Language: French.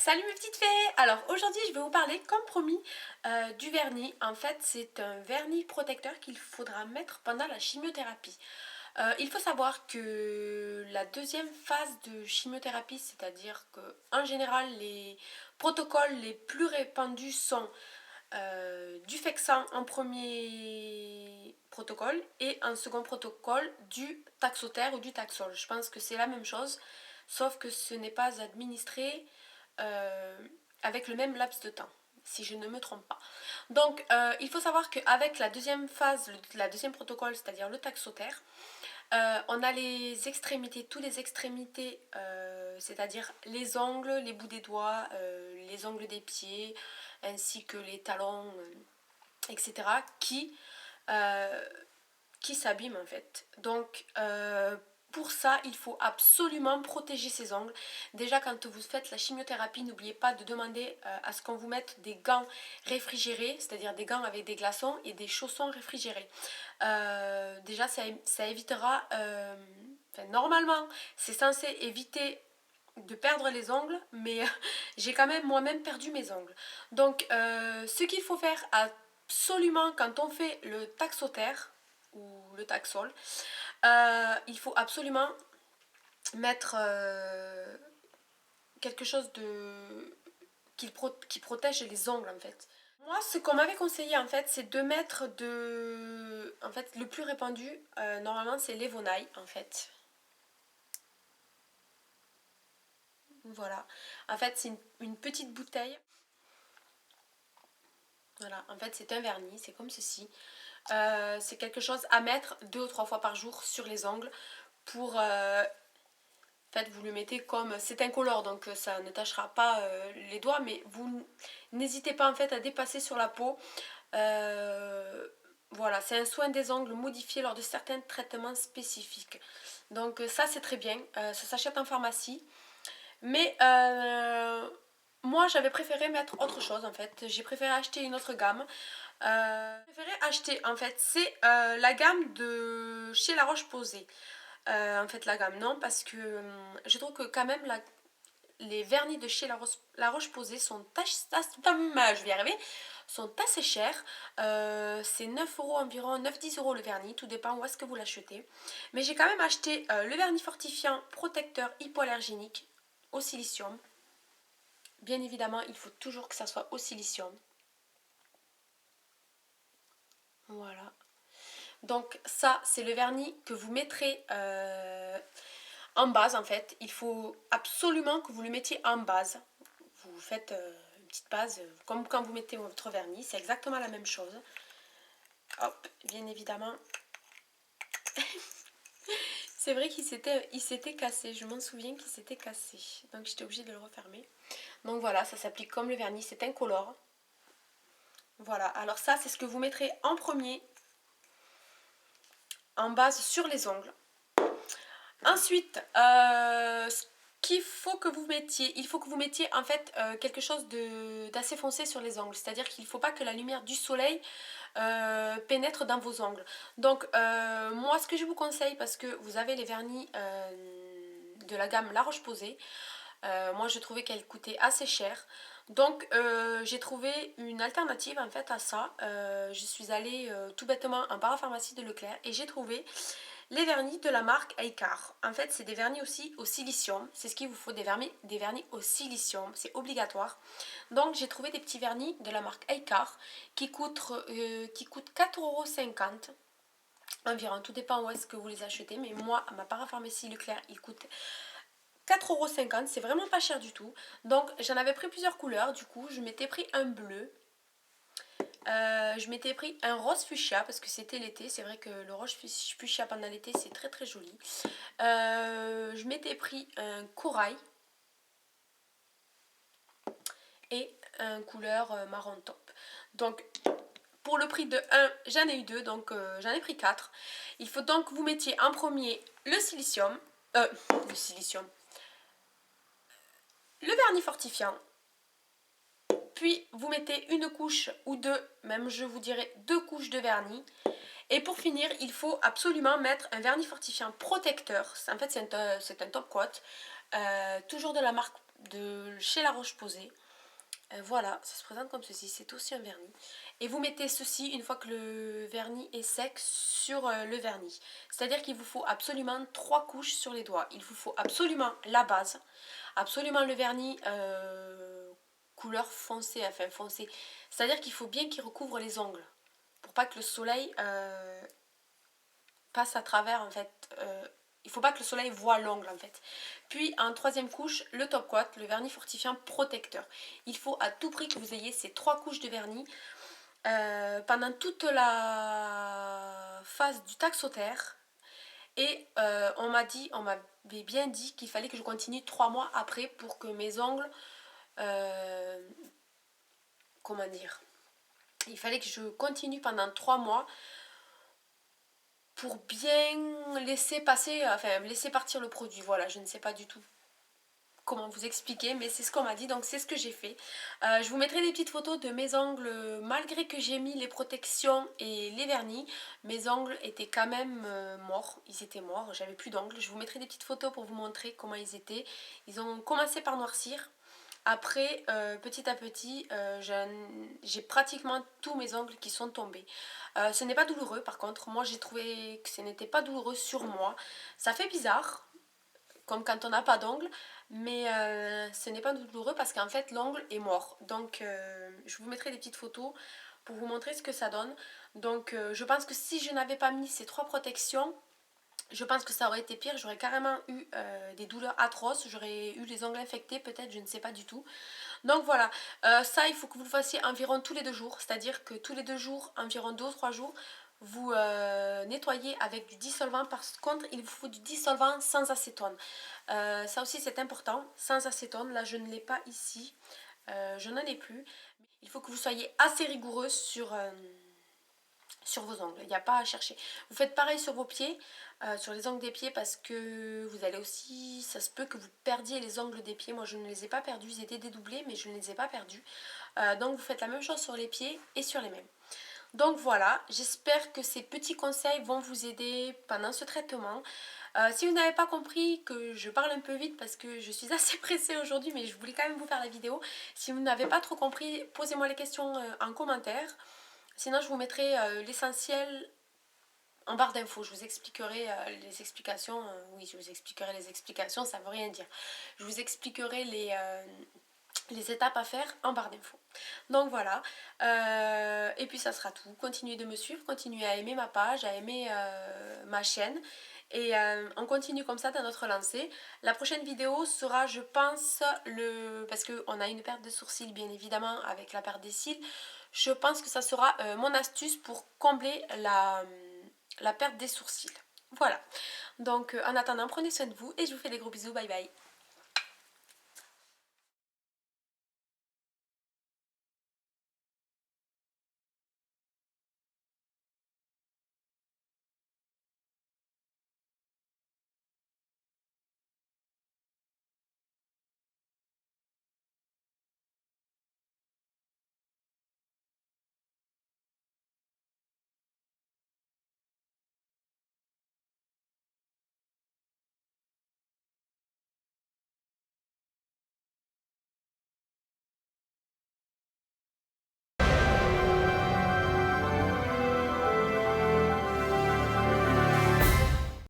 Salut mes petites fées! Alors aujourd'hui je vais vous parler comme promis du vernis. En fait c'est un vernis protecteur qu'il faudra mettre pendant la chimiothérapie. Il faut savoir que la deuxième phase de chimiothérapie, c'est-à-dire que en général les protocoles les plus répandus sont du Fexan en premier protocole et en second protocole du Taxotere ou du Taxol. Je pense que c'est la même chose, sauf que ce n'est pas administré euh, avec le même laps de temps, si je ne me trompe pas. Donc, il faut savoir qu'avec la deuxième phase, la deuxième protocole, c'est-à-dire le Taxotere, on a les extrémités, toutes les extrémités, c'est-à-dire les ongles, les bouts des doigts, les ongles des pieds, ainsi que les talons, etc., euh, qui s'abîment en fait. Donc, pour ça, il faut absolument protéger ses ongles. Déjà, quand vous faites la chimiothérapie, n'oubliez pas de demander à ce qu'on vous mette des gants réfrigérés, c'est-à-dire des gants avec des glaçons et des chaussons réfrigérés. Déjà, ça évitera... normalement, c'est censé éviter de perdre les ongles, mais j'ai quand même moi-même perdu mes ongles. Donc, ce qu'il faut faire absolument quand on fait le taxotère ou le taxol, il faut absolument mettre quelque chose qui protège les ongles en fait. Moi, ce qu'on m'avait conseillé en fait, c'est de mettre de... En fait, le plus répandu, normalement, c'est l'Evonite en fait. Voilà. En fait, c'est une petite bouteille. Voilà, en fait c'est un vernis, c'est comme ceci. C'est quelque chose à mettre 2 ou 3 fois par jour sur les ongles pour... en fait vous le mettez comme... C'est incolore donc ça ne tachera pas les doigts, mais vous n'hésitez pas en fait à dépasser sur la peau. Voilà, c'est un soin des ongles modifié lors de certains traitements spécifiques. Donc ça c'est très bien, ça s'achète en pharmacie. Mais moi j'avais préféré mettre autre chose en fait. J'ai préféré acheter une autre gamme. J'ai préféré acheter en fait, c'est la gamme de chez La Roche-Posay. En fait la gamme non, parce que je trouve que quand même les vernis de chez La Roche-Posay sont je vais y arriver, sont assez chers. C'est 9 euros environ, 9-10 € le vernis, tout dépend où est-ce que vous l'achetez. Mais j'ai quand même acheté le vernis fortifiant protecteur hypoallergénique au silicium. Bien évidemment, il faut toujours que ça soit au silicium. Voilà. Donc ça, c'est le vernis que vous mettrez en base en fait. Il faut absolument que vous le mettiez en base. Vous faites une petite base comme quand vous mettez votre vernis. C'est exactement la même chose. Hop, bien évidemment. C'est vrai qu'il s'était cassé. Je m'en souviens qu'il s'était cassé. Donc j'étais obligée de le refermer. Donc voilà, ça s'applique comme le vernis. C'est incolore. Voilà, alors ça, c'est ce que vous mettrez en premier, en base sur les ongles. Ensuite, ce qu'il faut que vous mettiez, il faut que vous mettiez en fait quelque chose d'assez foncé sur les ongles. C'est-à-dire qu'il ne faut pas que la lumière du soleil pénètre dans vos ongles. Donc moi, ce que je vous conseille, parce que vous avez les vernis de la gamme La Roche-Posay, moi je trouvais qu'elle coûtait assez cher. Donc j'ai trouvé une alternative en fait à ça. Je suis allée tout bêtement en parapharmacie de Leclerc et j'ai trouvé les vernis de la marque Icar. En fait, c'est des vernis aussi au silicium. C'est ce qu'il vous faut, des vernis au silicium. C'est obligatoire. Donc, j'ai trouvé des petits vernis de la marque Icar qui coûtent 4,50 € environ. Tout dépend où est-ce que vous les achetez. Mais moi, à ma parapharmacie Leclerc, ils coûtent 4,50 €. C'est vraiment pas cher du tout. Donc, j'en avais pris plusieurs couleurs. Du coup, je m'étais pris un bleu. Je m'étais pris un rose fuchsia parce que c'était l'été. C'est vrai que le rose fuchsia pendant l'été c'est très très joli. Je m'étais pris un corail et un couleur marron top. Donc pour le prix de 1, j'en ai eu 2, donc j'en ai pris 4. Il faut donc que vous mettiez en premier le silicium, le vernis fortifiant. Puis vous mettez une couche ou deux, même je vous dirais 2 couches de vernis. Et pour finir, il faut absolument mettre un vernis fortifiant protecteur. En fait, c'est un top coat. Toujours de la marque de chez La Roche-Posay. Voilà, ça se présente comme ceci, c'est aussi un vernis. Et vous mettez ceci une fois que le vernis est sec sur le vernis. C'est-à-dire qu'il vous faut absolument 3 couches sur les doigts. Il vous faut absolument la base, absolument le vernis couleur foncée, enfin foncé. C'est-à-dire qu'il faut bien qu'il recouvre les ongles pour pas que le soleil passe à travers en fait. Il ne faut pas que le soleil voie l'ongle en fait. Puis en troisième couche, le top coat, le vernis fortifiant protecteur. Il faut à tout prix que vous ayez ces 3 couches de vernis pendant toute la phase du taxotère. Et on m'avait bien dit qu'il fallait que je continue 3 mois après pour que mes ongles, comment dire, il fallait que je continue pendant 3 mois pour bien laisser passer, enfin laisser partir le produit. Voilà, je ne sais pas du tout comment vous expliquer, mais c'est ce qu'on m'a dit, donc c'est ce que j'ai fait. Je vous mettrai des petites photos de mes ongles, malgré que j'ai mis les protections et les vernis, mes ongles étaient quand même morts, ils étaient morts, j'avais plus d'ongles. Je vous mettrai des petites photos pour vous montrer comment ils étaient. Ils ont commencé par noircir. Après, petit à petit, j'ai pratiquement tous mes ongles qui sont tombés. Ce n'est pas douloureux par contre, moi j'ai trouvé que ce n'était pas douloureux sur moi. Ça fait bizarre, comme quand on n'a pas d'ongles, mais ce n'est pas douloureux parce qu'en fait l'ongle est mort. Donc je vous mettrai des petites photos pour vous montrer ce que ça donne. Donc je pense que si je n'avais pas mis ces 3 protections, je pense que ça aurait été pire, j'aurais carrément eu des douleurs atroces, j'aurais eu les ongles infectés peut-être, je ne sais pas du tout. Donc voilà, ça il faut que vous le fassiez environ tous les 2 jours, c'est-à-dire que tous les 2 jours, environ 2 ou 3 jours, vous nettoyez avec du dissolvant. Par contre, il vous faut du dissolvant sans acétone. Ça aussi c'est important, sans acétone. Là je ne l'ai pas ici, je n'en ai plus. Il faut que vous soyez assez rigoureux sur vos ongles, il n'y a pas à chercher. Vous faites pareil sur vos pieds, sur les ongles des pieds, parce que vous allez aussi, ça se peut que vous perdiez les ongles des pieds. Moi je ne les ai pas perdus, ils étaient dédoublés mais je ne les ai pas perdus. Donc vous faites la même chose sur les pieds et sur les mains. Donc voilà, j'espère que ces petits conseils vont vous aider pendant ce traitement. Si vous n'avez pas compris, que je parle un peu vite parce que je suis assez pressée aujourd'hui, mais je voulais quand même vous faire la vidéo. Si vous n'avez pas trop compris, posez-moi les questions en commentaire. Sinon je vous mettrai l'essentiel en barre d'infos. Je vous expliquerai les explications. Oui, je vous expliquerai les explications, ça ne veut rien dire. Je vous expliquerai les étapes à faire en barre d'infos. Donc voilà, et puis ça sera tout. Continuez de me suivre, continuez à aimer ma page, à aimer ma chaîne, et on continue comme ça dans notre lancée. La prochaine vidéo sera, je pense, parce qu'on a une perte de sourcils bien évidemment avec la perte des cils. Je pense que ça sera mon astuce pour combler la perte des sourcils. Voilà, donc en attendant, prenez soin de vous et je vous fais des gros bisous, bye bye.